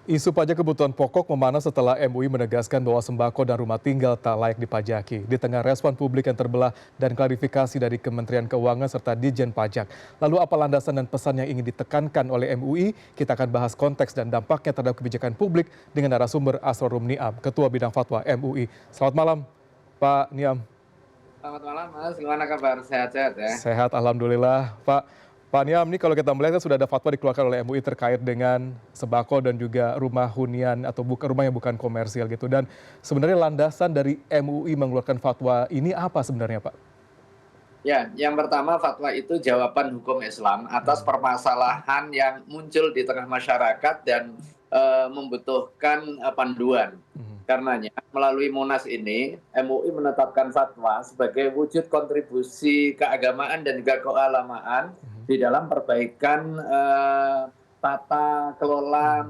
Isu pajak kebutuhan pokok memanas setelah MUI menegaskan bahwa sembako dan rumah tinggal tak layak dipajaki. Di tengah respon publik yang terbelah dan klarifikasi dari Kementerian Keuangan serta Ditjen Pajak. Lalu apa landasan dan pesan yang ingin ditekankan oleh MUI? Kita akan bahas konteks dan dampaknya terhadap kebijakan publik dengan narasumber Asrorum Niam, Ketua Bidang Fatwa MUI. Selamat malam, Pak Niam. Selamat malam Mas, gimana kabar? Sehat-sehat ya? Sehat, Alhamdulillah. Pak Niam, ini kalau kita melihat kan sudah ada fatwa dikeluarkan oleh MUI terkait dengan sembako dan juga rumah hunian atau rumah yang bukan komersial gitu. Dan sebenarnya landasan dari MUI mengeluarkan fatwa ini apa sebenarnya, Pak? Ya, yang pertama fatwa itu jawaban hukum Islam atas permasalahan yang muncul di tengah masyarakat dan membutuhkan panduan. Karenanya, melalui Munas ini, MUI menetapkan fatwa sebagai wujud kontribusi keagamaan dan juga keulamaan di dalam perbaikan tata kelola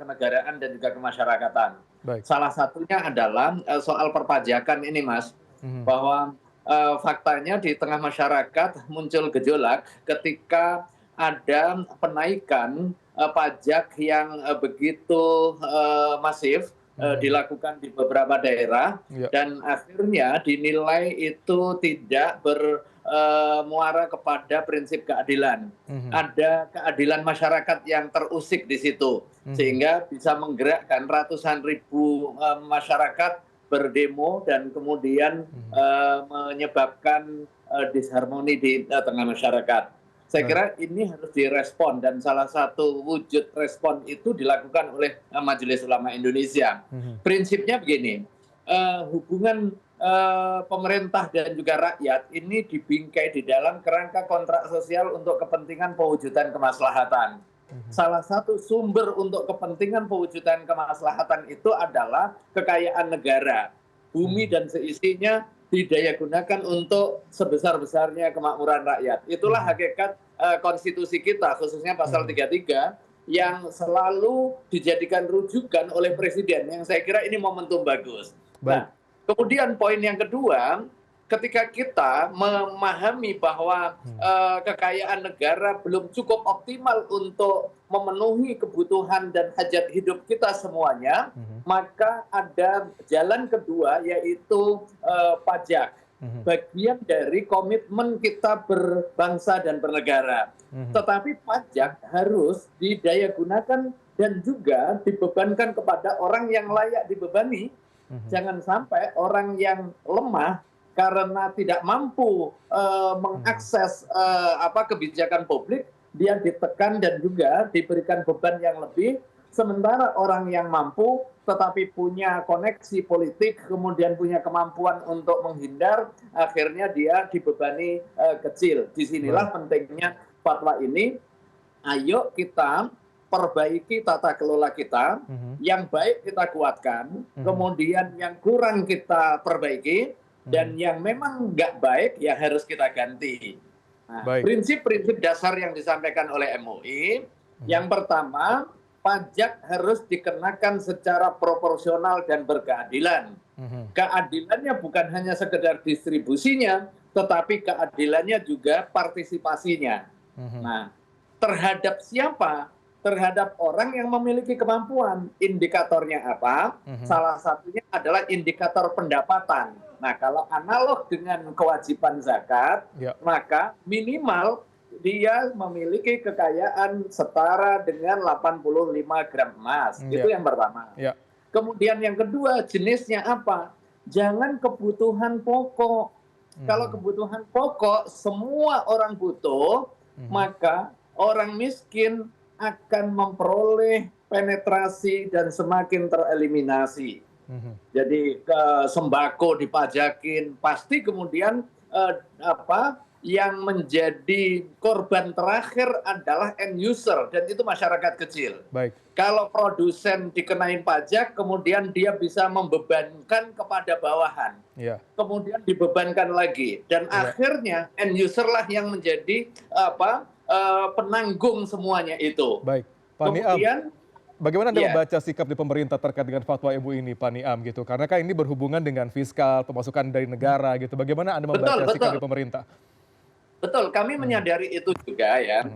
kenegaraan dan juga kemasyarakatan. Baik. Salah satunya adalah soal perpajakan ini, Mas, bahwa faktanya di tengah masyarakat muncul gejolak ketika ada penaikan pajak yang begitu masif dilakukan di beberapa daerah dan akhirnya dinilai itu tidak bermuara kepada prinsip keadilan. Ada keadilan masyarakat yang terusik di situ sehingga bisa menggerakkan ratusan ribu masyarakat berdemo dan kemudian menyebabkan disharmoni di tengah masyarakat. Saya kira ini harus direspon dan salah satu wujud respon itu dilakukan oleh Majelis Ulama Indonesia. Prinsipnya begini, hubungan pemerintah dan juga rakyat ini dibingkai di dalam kerangka kontrak sosial untuk kepentingan pewujudan kemaslahatan. Salah satu sumber untuk kepentingan pewujudan kemaslahatan itu adalah kekayaan negara. Bumi dan seisinya didaya gunakan untuk sebesar-besarnya kemakmuran rakyat. Itulah hakikat konstitusi kita, khususnya pasal 33, yang selalu dijadikan rujukan oleh Presiden, yang saya kira ini momentum bagus. Nah, kemudian poin yang kedua, ketika kita memahami bahwa kekayaan negara belum cukup optimal untuk memenuhi kebutuhan dan hajat hidup kita semuanya, maka ada jalan kedua yaitu pajak. Bagian dari komitmen kita berbangsa dan bernegara. Tetapi pajak harus didaya gunakan dan juga dibebankan kepada orang yang layak dibebani. Jangan sampai orang yang lemah karena tidak mampu mengakses kebijakan publik, dia ditekan dan juga diberikan beban yang lebih, sementara orang yang mampu tetapi punya koneksi politik, kemudian punya kemampuan untuk menghindar, akhirnya dia dibebani kecil. Disinilah pentingnya fatwa ini. Ayo kita perbaiki tata kelola kita, yang baik kita kuatkan, kemudian yang kurang kita perbaiki, dan yang memang nggak baik ya harus kita ganti. Nah, prinsip-prinsip dasar yang disampaikan oleh MUI, yang pertama, pajak harus dikenakan secara proporsional dan berkeadilan. Keadilannya bukan hanya sekedar distribusinya, tetapi keadilannya juga partisipasinya. Nah, terhadap siapa? Terhadap orang yang memiliki kemampuan. Indikatornya apa? Salah satunya adalah indikator pendapatan. Nah, kalau analog dengan kewajiban zakat, maka minimal dia memiliki kekayaan setara dengan 85 gram emas. Itu yang pertama. Kemudian yang kedua, jenisnya apa? Jangan kebutuhan pokok. Kalau kebutuhan pokok semua orang butuh, maka orang miskin akan memperoleh penetrasi dan semakin tereliminasi. Jadi sembako dipajakin, pasti kemudian yang menjadi korban terakhir adalah end user, dan itu masyarakat kecil. Kalau produsen dikenain pajak, kemudian dia bisa membebankan kepada bawahan, kemudian dibebankan lagi, dan akhirnya end user lah yang menjadi penanggung semuanya itu. Pak Niam, bagaimana Anda membaca sikap di pemerintah terkait dengan fatwa MUI ini, Pak Niam, gitu? Karena kan ini berhubungan dengan fiskal, pemasukan dari negara, gitu. Bagaimana Anda membaca sikap di pemerintah? Betul, kami menyadari itu juga ya.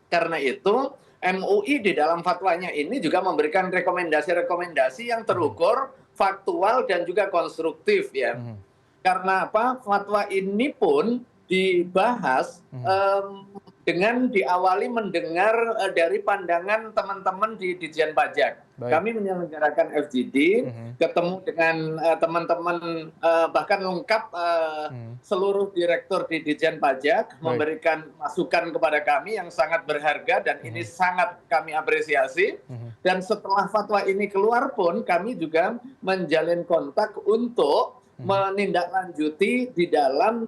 Karena itu MUI di dalam fatwanya ini juga memberikan rekomendasi-rekomendasi yang terukur, faktual dan juga konstruktif ya. Karena apa? Fatwa ini pun dibahas dengan diawali mendengar dari pandangan teman-teman di Ditjen Pajak. Baik. Kami menyelenggarakan FGD, ketemu dengan teman-teman, bahkan lengkap seluruh direktur di Ditjen Pajak, memberikan masukan kepada kami yang sangat berharga dan ini sangat kami apresiasi. Dan setelah fatwa ini keluar pun kami juga menjalin kontak untuk menindaklanjuti di dalam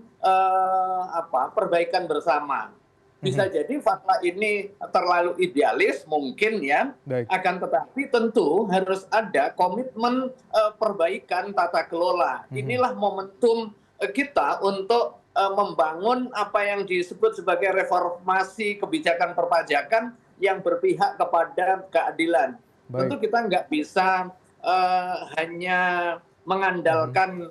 perbaikan bersama. Bisa jadi fatwa ini terlalu idealis mungkin ya. Baik. Akan tetapi tentu harus ada komitmen perbaikan tata kelola. Inilah momentum kita untuk membangun apa yang disebut sebagai reformasi kebijakan perpajakan yang berpihak kepada keadilan. Baik. Tentu kita nggak bisa hanya mengandalkan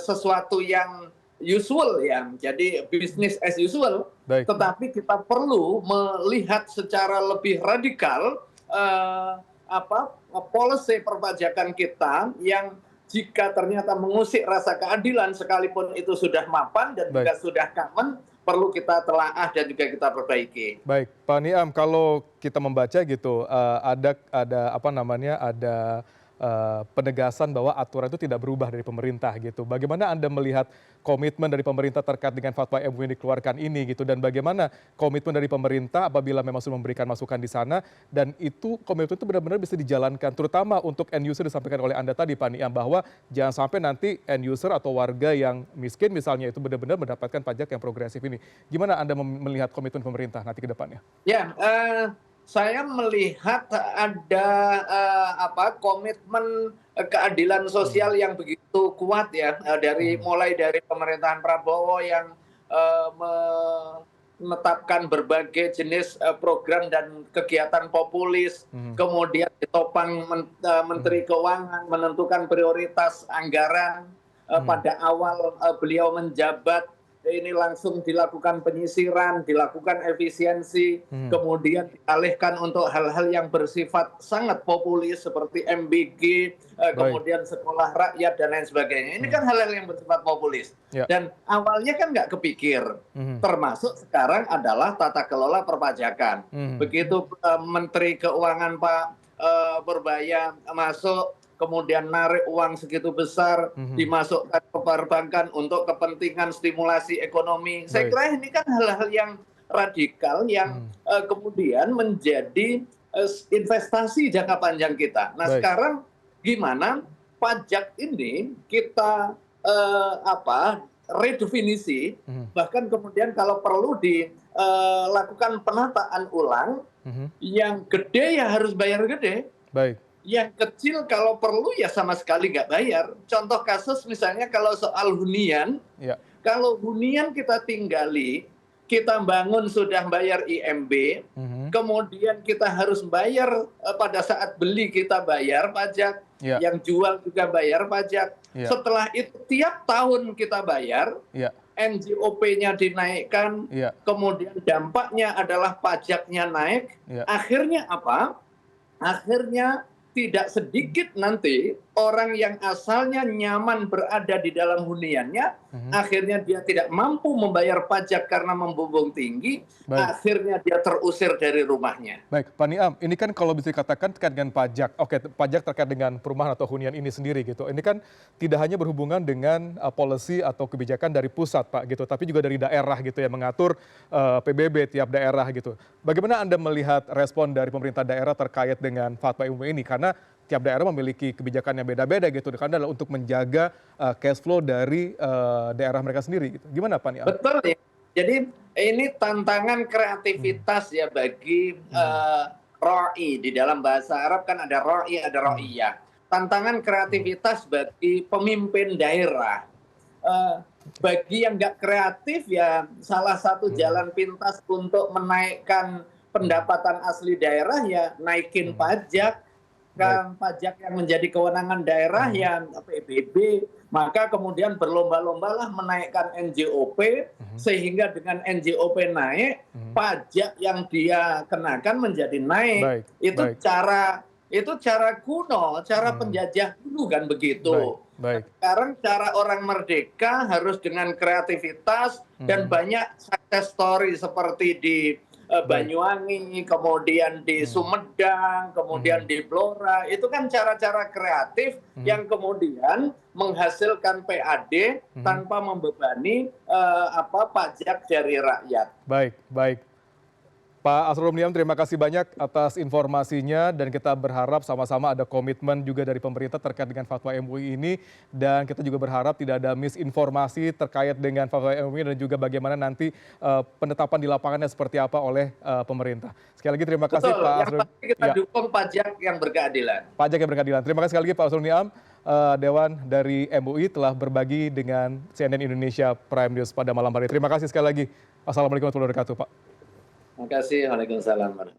sesuatu yang usual ya, jadi business as usual. Baik. Tetapi kita perlu melihat secara lebih radikal policy perpajakan kita yang jika ternyata mengusik rasa keadilan sekalipun itu sudah mapan dan juga sudah common, perlu kita telaah dan juga kita perbaiki. Baik, Pak Niam, kalau kita membaca gitu, ada penegasan bahwa aturan itu tidak berubah dari pemerintah gitu. Bagaimana Anda melihat komitmen dari pemerintah terkait dengan fatwa MUI yang dikeluarkan ini gitu, dan bagaimana komitmen dari pemerintah apabila memang sudah memberikan masukan di sana dan itu komitmen itu benar-benar bisa dijalankan, terutama untuk end user disampaikan oleh Anda tadi Pak Niam, bahwa jangan sampai nanti end user atau warga yang miskin misalnya itu benar-benar mendapatkan pajak yang progresif ini. Gimana Anda melihat komitmen pemerintah nanti ke depannya? Ya, saya melihat ada komitmen keadilan sosial yang begitu kuat ya, mulai dari pemerintahan Prabowo yang menetapkan berbagai jenis program dan kegiatan populis, kemudian ditopang Menteri Keuangan menentukan prioritas anggaran. Pada awal beliau menjabat, ini langsung dilakukan penyisiran, dilakukan efisiensi, kemudian dialihkan untuk hal-hal yang bersifat sangat populis seperti MBG, kemudian sekolah rakyat dan lain sebagainya. Ini kan hal-hal yang bersifat populis. Dan awalnya kan nggak kepikir, termasuk sekarang adalah tata kelola perpajakan. Begitu Menteri Keuangan Pak Purbaya masuk, kemudian narik uang segitu besar, dimasukkan ke perbankan untuk kepentingan stimulasi ekonomi. Saya kira ini kan hal-hal yang radikal yang kemudian menjadi investasi jangka panjang kita. Nah sekarang gimana pajak ini kita redefinisi, bahkan kemudian kalau perlu dilakukan penataan ulang, yang gede ya harus bayar gede. Baik. Yang kecil kalau perlu ya sama sekali nggak bayar. Contoh kasus misalnya kalau soal hunian, kalau hunian kita tinggali, kita bangun sudah bayar IMB, kemudian kita harus bayar pada saat beli kita bayar pajak, yang jual juga bayar pajak. Setelah itu tiap tahun kita bayar, NJOP-nya dinaikkan, kemudian dampaknya adalah pajaknya naik. Akhirnya apa? Akhirnya tidak sedikit nanti orang yang asalnya nyaman berada di dalam huniannya, akhirnya dia tidak mampu membayar pajak karena membumbung tinggi, akhirnya dia terusir dari rumahnya. Baik, Pak Niam, ini kan kalau bisa dikatakan terkait dengan pajak, pajak terkait dengan perumahan atau hunian ini sendiri gitu. Ini kan tidak hanya berhubungan dengan policy atau kebijakan dari pusat, Pak, gitu, tapi juga dari daerah gitu ya, mengatur PBB tiap daerah gitu. Bagaimana Anda melihat respon dari pemerintah daerah terkait dengan fatwa MUI ini? Karena tiap daerah memiliki kebijakan yang beda-beda gitu, karena adalah untuk menjaga cash flow dari daerah mereka sendiri. Gitu. Gimana Pak Niam? Betul ya. Jadi ini tantangan kreativitas ya bagi ROI. Di dalam bahasa Arab kan ada ROI, ada ROIYah. Tantangan kreativitas bagi pemimpin daerah. Bagi yang nggak kreatif ya salah satu jalan pintas untuk menaikkan pendapatan asli daerah ya naikin pajak. menaikkan pajak yang menjadi kewenangan daerah yang PBB, maka kemudian berlomba-lombalah menaikkan NJOP, sehingga dengan NJOP naik, pajak yang dia kenakan menjadi naik. Itu cara kuno, cara penjajah dulu kan begitu. Sekarang cara orang merdeka harus dengan kreativitas dan banyak success story seperti di Banyuwangi, kemudian di Sumedang, kemudian di Blora. Itu kan cara-cara kreatif yang kemudian menghasilkan PAD tanpa membebani pajak dari rakyat. Baik. Pak Asrul Niam, terima kasih banyak atas informasinya dan kita berharap sama-sama ada komitmen juga dari pemerintah terkait dengan fatwa MUI ini, dan kita juga berharap tidak ada misinformasi terkait dengan fatwa MUI dan juga bagaimana nanti penetapan di lapangannya seperti apa oleh pemerintah. Sekali lagi terima kasih Pak Asrul. Yang pasti kita dukung pajak yang berkeadilan. Pajak yang berkeadilan. Terima kasih sekali lagi Pak Asrul Niam. Dewan dari MUI telah berbagi dengan CNN Indonesia Prime News pada malam hari. Terima kasih sekali lagi. Assalamualaikum warahmatullahi wabarakatuh, Pak. Terima kasih. Waalaikumsalam.